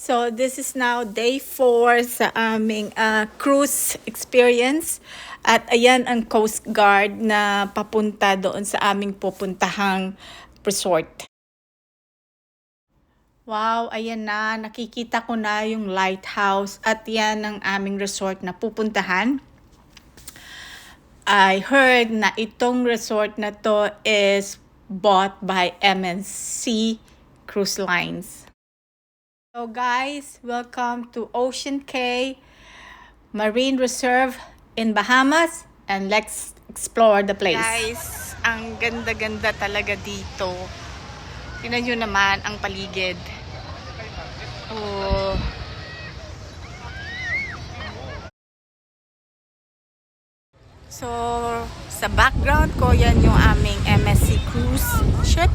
So this is now day 4 sa aming cruise experience. At ayan ang Coast Guard na papunta doon sa aming pupuntahang resort. Wow, ayan na. Nakikita ko na yung lighthouse at yan ang aming resort na pupuntahan. I heard na itong resort na to is bought by MNC Cruise Lines. So guys, welcome to Ocean Cay Marine Reserve in Bahamas and let's explore the place. Guys, ang ganda-ganda talaga dito. Tingnan nyo naman ang paligid. Oh. So, sa background ko, yan yung aming MSC cruise ship.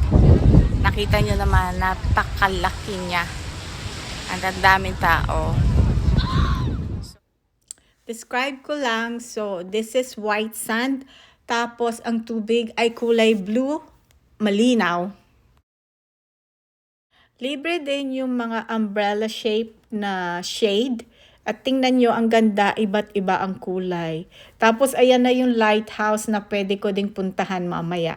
Nakita nyo naman, napakalaki niya. Ang daming tao. Describe ko lang. So, this is white sand. Tapos, ang tubig ay kulay blue, malinaw. Libre din yung mga umbrella shape na shade. At tingnan nyo, ang ganda, iba't iba ang kulay. Tapos, ayan na yung lighthouse na pwede ko ding puntahan mamaya.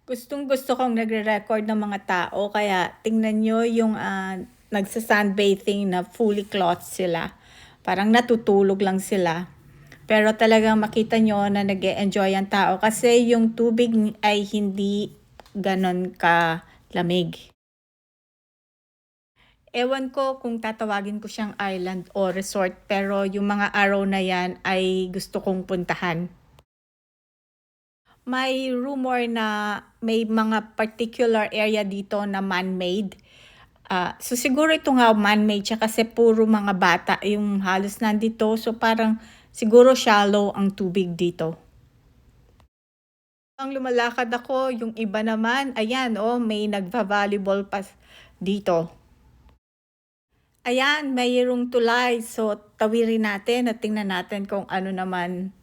Gustong-gusto kong nagre-record ng mga tao, kaya tingnan nyo yung nagsa-sunbathing na fully clothed sila. Parang natutulog lang sila. Pero talagang makita nyo na nag-e-enjoy ang tao kasi yung tubig ay hindi ganon ka-lamig. Ewan ko kung tatawagin ko siyang island o resort, pero yung mga araw na yan ay gusto kong puntahan. May rumor na may mga particular area dito na man-made. So siguro ito nga man-made siya kasi puro mga bata yung halos nandito. So parang siguro shallow ang tubig dito. Ang lumalakad ako, yung iba naman, ayan may nagva-volleyball pa dito. Ayan, mayroong tulay. So tawirin natin at tingnan natin kung ano naman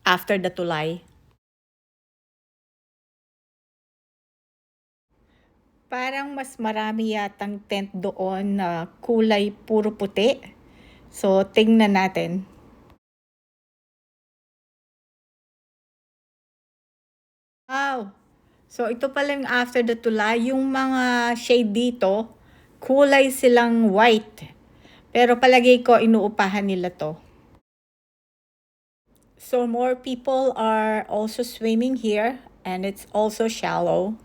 after the tulay. Parang mas marami yatang tent doon na kulay puro puti. So, tingnan natin. Wow! So, ito pala yung after the tulay. Yung mga shade dito, kulay silang white. Pero palagay ko, inuupahan nila to. So, more people are also swimming here. And it's also shallow.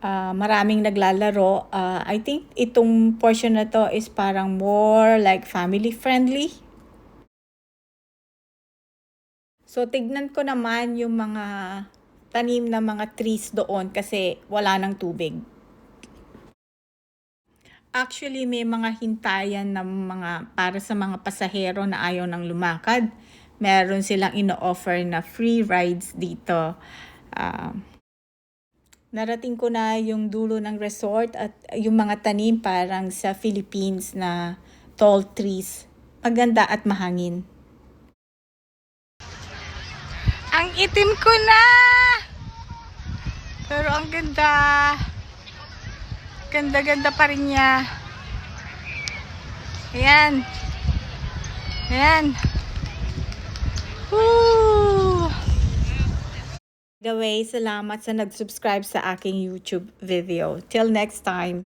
Maraming naglalaro. I think itong portion na to is parang more like family friendly. So tignan ko naman yung mga tanim na mga trees doon kasi wala nang tubig. Actually may mga hintayan na mga para sa mga pasahero na ayaw nang lumakad. Meron silang ino-offer na free rides dito. Narating ko na yung dulo ng resort at yung mga tanim parang sa Philippines na tall trees. Maganda at mahangin. Ang itim ko na! Pero ang ganda. Ganda-ganda pa rin niya. Ayan. Ayan. Woo! Gaway, salamat sa nag-subscribe sa aking YouTube video. Till next time.